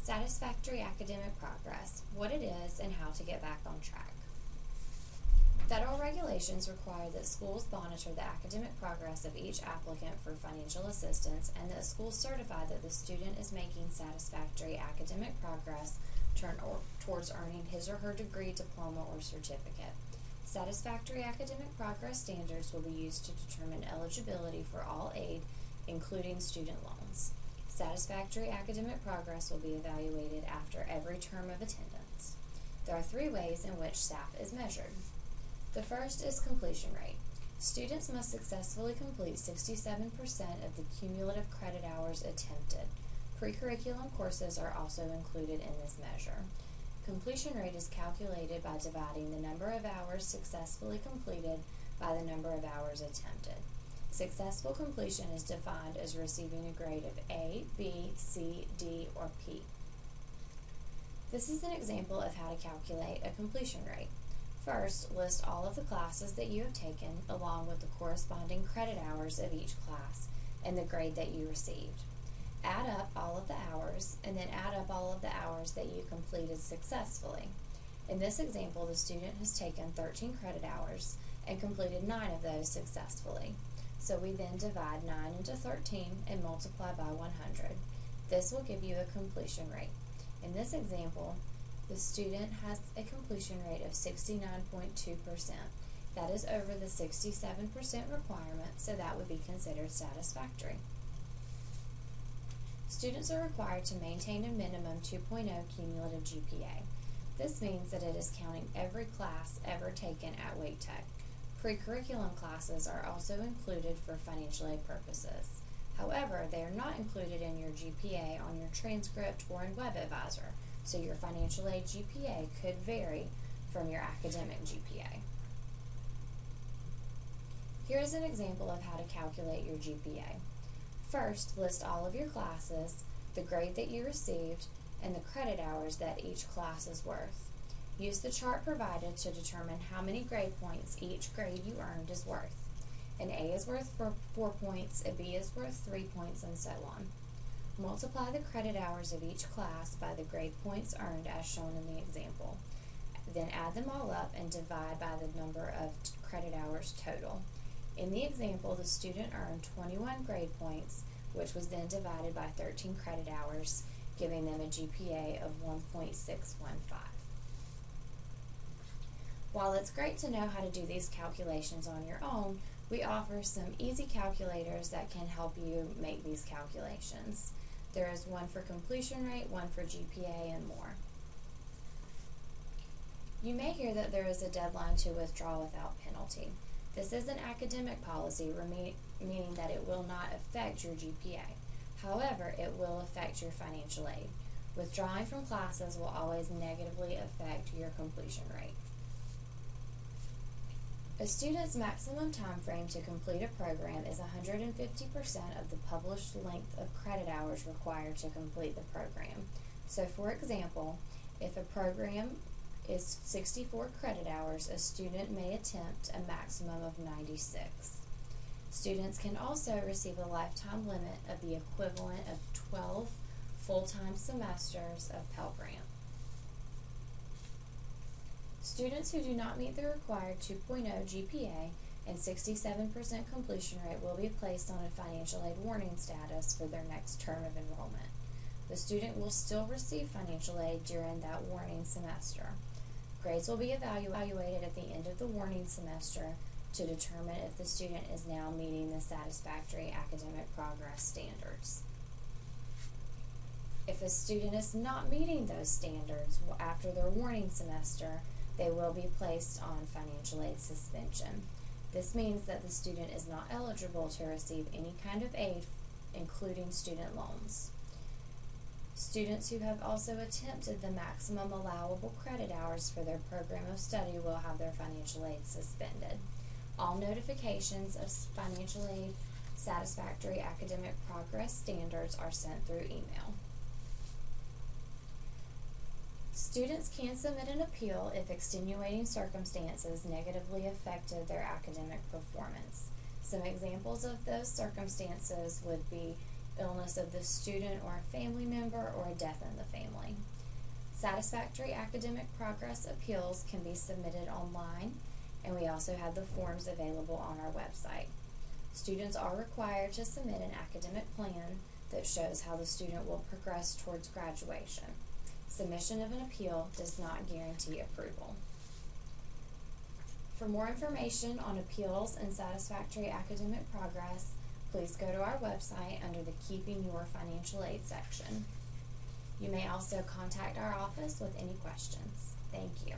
Satisfactory academic progress, what it is and how to get back on track. Federal regulations require that schools monitor the academic progress of each applicant for financial assistance and that schools certify that the student is making satisfactory academic progress towards earning his or her degree, diploma, or certificate. Satisfactory academic progress standards will be used to determine eligibility for all aid, including student loans. Satisfactory academic progress will be evaluated after every term of attendance. There are 3 ways in which SAP is measured. The first is completion rate. Students must successfully complete 67% of the cumulative credit hours attempted. Pre-curriculum courses are also included in this measure. Completion rate is calculated by dividing the number of hours successfully completed by the number of hours attempted. Successful completion is defined as receiving a grade of A, B, C, D, or P. This is an example of how to calculate a completion rate. First, list all of the classes that you have taken along with the corresponding credit hours of each class and the grade that you received. Add up all of the hours and then add up all of the hours that you completed successfully. In this example, the student has taken 13 credit hours and completed 9 of those successfully. So we then divide 9 into 13 and multiply by 100. This will give you a completion rate. In this example, the student has a completion rate of 69.2%. That is over the 67% requirement, so that would be considered satisfactory. Students are required to maintain a minimum 2.0 cumulative GPA. This means that it is counting every class ever taken at WakeTech. Pre-curriculum classes are also included for financial aid purposes. However, they are not included in your GPA on your transcript or in WebAdvisor, so your financial aid GPA could vary from your academic GPA. Here is an example of how to calculate your GPA. First, list all of your classes, the grade that you received, and the credit hours that each class is worth. Use the chart provided to determine how many grade points each grade you earned is worth. An A is worth 4 points, a B is worth 3 points, and so on. Multiply the credit hours of each class by the grade points earned as shown in the example. Then add them all up and divide by the number of credit hours total. In the example, the student earned 21 grade points, which was then divided by 13 credit hours, giving them a GPA of 1.615. While it's great to know how to do these calculations on your own, we offer some easy calculators that can help you make these calculations. There is one for completion rate, one for GPA, and more. You may hear that there is a deadline to withdraw without penalty. This is an academic policy, meaning that it will not affect your GPA. However, it will affect your financial aid. Withdrawing from classes will always negatively affect your completion rate. A student's maximum time frame to complete a program is 150% of the published length of credit hours required to complete the program. So for example, if a program is 64 credit hours, a student may attempt a maximum of 96. Students can also receive a lifetime limit of the equivalent of 12 full-time semesters of Pell Grant. Students who do not meet the required 2.0 GPA and 67% completion rate will be placed on a financial aid warning status for their next term of enrollment. The student will still receive financial aid during that warning semester. Grades will be evaluated at the end of the warning semester to determine if the student is now meeting the satisfactory academic progress standards. If a student is not meeting those standards after their warning semester, they will be placed on financial aid suspension. This means that the student is not eligible to receive any kind of aid, including student loans. Students who have also attempted the maximum allowable credit hours for their program of study will have their financial aid suspended. All notifications of financial aid satisfactory academic progress standards are sent through email. Students can submit an appeal if extenuating circumstances negatively affected their academic performance. Some examples of those circumstances would be illness of the student or a family member, or a death in the family. Satisfactory academic progress appeals can be submitted online, and we also have the forms available on our website. Students are required to submit an academic plan that shows how the student will progress towards graduation. Submission of an appeal does not guarantee approval. For more information on appeals and satisfactory academic progress, please go to our website under the Keeping Your Financial Aid section. You may also contact our office with any questions. Thank you.